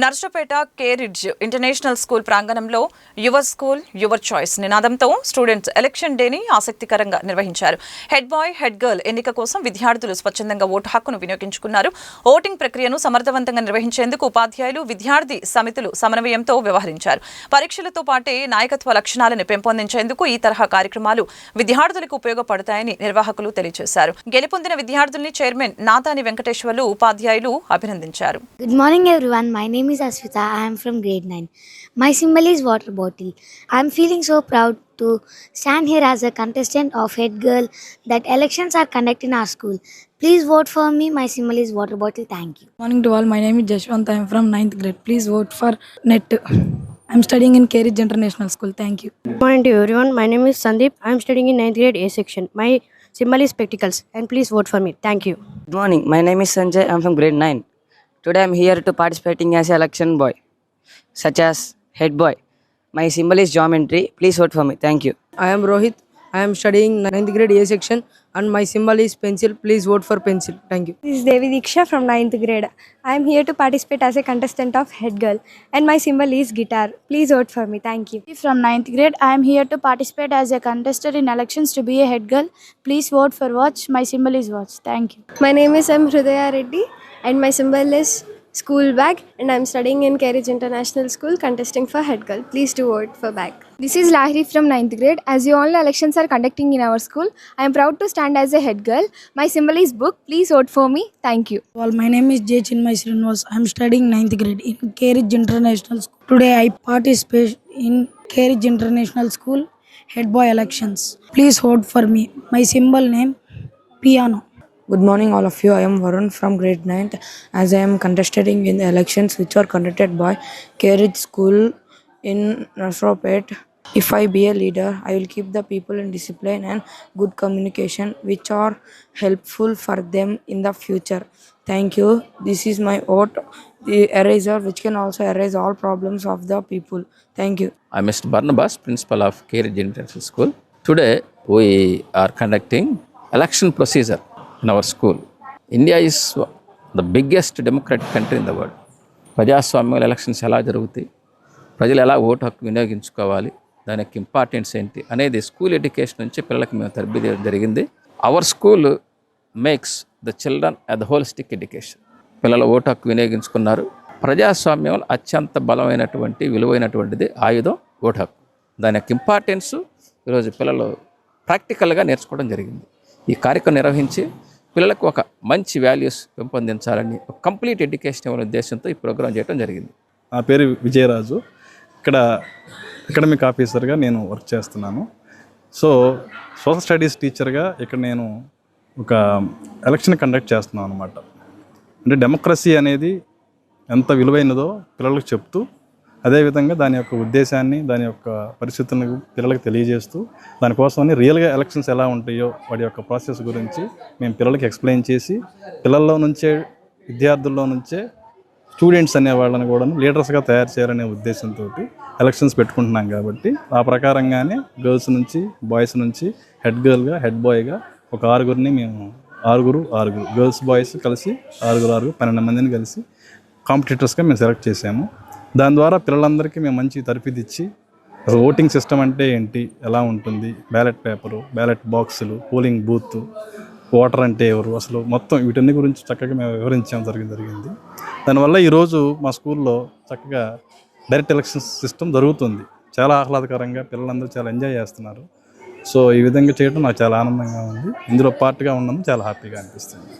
Narsapeta కేరిడ్జ్ international school ప్రాంగణంలో your school your choice నినాదంతో students election డేని ఆసక్తికరంగా నిర్వహించారు. హెడ్ బాయ్, హెడ్ గర్ల్ ఎన్నిక కోసం విద్యార్థులు స్వచ్ఛందంగా ఓటు హక్కును వినియోగించుకున్నారు. ఓటింగ్ ప్రక్రియను సమర్థవంతంగా నిర్వహించేందుకు ఉపాధ్యాయులు, విద్యార్థి సమితులు సమన్వయంతో వ్యవహరించారు. పరీక్షలతో పాటే నాయకత్వ లక్షణాలను పెంపొందించేందుకు ఈ తరహా కార్యక్రమాలు విద్యార్థులకు ఉపయోగపడతాయని నిర్వాహకులు తెలియజేశారు. గెలుపొందిన విద్యార్థుల్ని చైర్మన్ నాతాని వెంకటేశ్వర్లు, ఉపాధ్యాయులు అభినందించారు. Good morning everyone. My name is Aswita. I am from grade 9. My symbol is water bottle. I am feeling so proud to stand here as a contestant of Head Girl that elections are conducted in our school. Please vote for me. My symbol is water bottle. Thank you. Morning to all. My name is Jashwant. I am from 9th grade. Please vote for NET. I am studying in Kerridge International School. Thank you. Good morning to everyone. My name is Sandeep. I am studying in 9th grade A section. My symbol is spectacles and please vote for me. Thank you. Good morning. My name is Sanjay. I am from grade 9. Today I am here to participating as an election boy, such as head boy. My symbol is geometry. Please vote for me. Thank you. I am Rohit. I am studying 9th grade A section and my symbol is pencil. Please vote for pencil. Thank you. This is Devi Diksha from 9th grade. I am here to participate as a contestant of Head Girl and my symbol is guitar. Please vote for me. Thank you. From 9th grade, I am here to participate as a contestant in elections to be a Head Girl. Please vote for watch. My symbol is watch. Thank you. My name is M. Hrudaya Reddy and my symbol is school bag and I am studying in Kerridge International School contesting for Head Girl. Please do vote for bag. This is Lahiri from 9th grade. As you all know, elections are conducting in our school. I am proud to stand as a head girl. My symbol is book. Please vote for me. Thank you. Well, my name is J. Chinmay Srinivas. I am studying 9th grade in Kerridge International School. Today I participate in Kerridge International School Head Boy elections. Please vote for me. My symbol name piano. Good morning all of you. I am Varun from grade 9th as I am contesting in the elections which are conducted by Kerridge School in Narsopet. If I be a leader, I will keep the people in discipline and good communication which are helpful for them in the future. Thank you. This is my vote, the eraser which can also erase all problems of the people. Thank you. I am Mr. Barnabas, principal of Kerridge International School. Today we are conducting election procedure in our school. India is the biggest democratic country in the world. ప్రజాస్వామ్యంలో elections ఎలా జరుగుతాయి, ప్రజలు ఎలా vote హక్కు వినియోగించుకోవాలి, దాని యొక్క importance ఏంటి అనేది స్కూల్ ఎడ్యుకేషన్ నుంచి పిల్లలకి మేము తరబిది జరిగింది. Our school makes the children at the holistic education. పిల్లలు ఓటు హక్కు వినియోగించుకున్నారు. ప్రజాస్వామ్యంలో అత్యంత బలమైనటువంటి విలువైనటువంటిది ఆయుధం ఓటు హక్కు. దాని యొక్క ఇంపార్టెన్స్ ఈరోజు పిల్లలు ప్రాక్టికల్గా నేర్చుకోవడం జరిగింది. ఈ కార్యక్రమం నిర్వహించి పిల్లలకు ఒక మంచి వాల్యూస్ పెంపొందించాలని, ఒక కంప్లీట్ ఎడ్యుకేషన్ ఇవ్వని ఉద్దేశంతో ఈ ప్రోగ్రాం చేయడం జరిగింది. నా పేరు విజయరాజు. ఇక్కడ అకాడమిక్ ఆఫీసర్గా నేను వర్క్ చేస్తున్నాను. సోషల్ స్టడీస్ టీచర్గా ఇక్కడ నేను ఒక ఎలక్షన్ కండక్ట్ చేస్తున్నాను అనమాట. అంటే డెమోక్రసీ అనేది ఎంత విలువైనదో పిల్లలకు చెప్తూ, అదేవిధంగా దాని యొక్క ఉద్దేశాన్ని, దాని యొక్క పరిస్థితులను పిల్లలకు తెలియజేస్తూ, దానికోసమని రియల్గా ఎలక్షన్స్ ఎలా ఉంటాయో వాటి యొక్క ప్రాసెస్ గురించి మేము పిల్లలకి ఎక్స్ప్లెయిన్ చేసి, పిల్లల్లో నుంచే, విద్యార్థుల్లో నుంచే స్టూడెంట్స్ అనే వాళ్ళని కూడా లీడర్స్గా తయారు చేయాలనే ఉద్దేశంతో ఎలక్షన్స్ పెట్టుకుంటున్నాం. కాబట్టి ఆ ప్రకారంగానే గర్ల్స్ నుంచి, బాయ్స్ నుంచి హెడ్ గర్ల్గా, హెడ్ బాయ్గా ఒక ఆరుగురిని మేము ఆరుగురు గర్ల్స్ బాయ్స్ కలిసి ఆరుగురు 12 మందిని కలిసి కాంపిటీటర్స్గా మేము సెలెక్ట్ చేసాము. దాని ద్వారా పిల్లలందరికీ మేము మంచి తరఫీదిచ్చి అసలు ఓటింగ్ సిస్టమ్ అంటే ఏంటి, ఎలా ఉంటుంది, బ్యాలెట్ పేపరు, బ్యాలెట్ బాక్సులు, పోలింగ్ బూత్, ఓటర్ అంటే ఎవరు, అసలు మొత్తం వీటన్ని గురించి చక్కగా మేము వివరించడం జరిగింది. దానివల్ల ఈరోజు మా స్కూల్లో చక్కగా డైరెక్ట్ ఎలక్షన్ సిస్టమ్ జరుగుతుంది. చాలా ఆహ్లాదకరంగా పిల్లలందరూ చాలా ఎంజాయ్ చేస్తున్నారు. ఈ విధంగా చేయడం నాకు చాలా ఆనందంగా ఉంది. ఇందులో పార్ట్గా ఉండడం చాలా హ్యాపీగా అనిపిస్తుంది.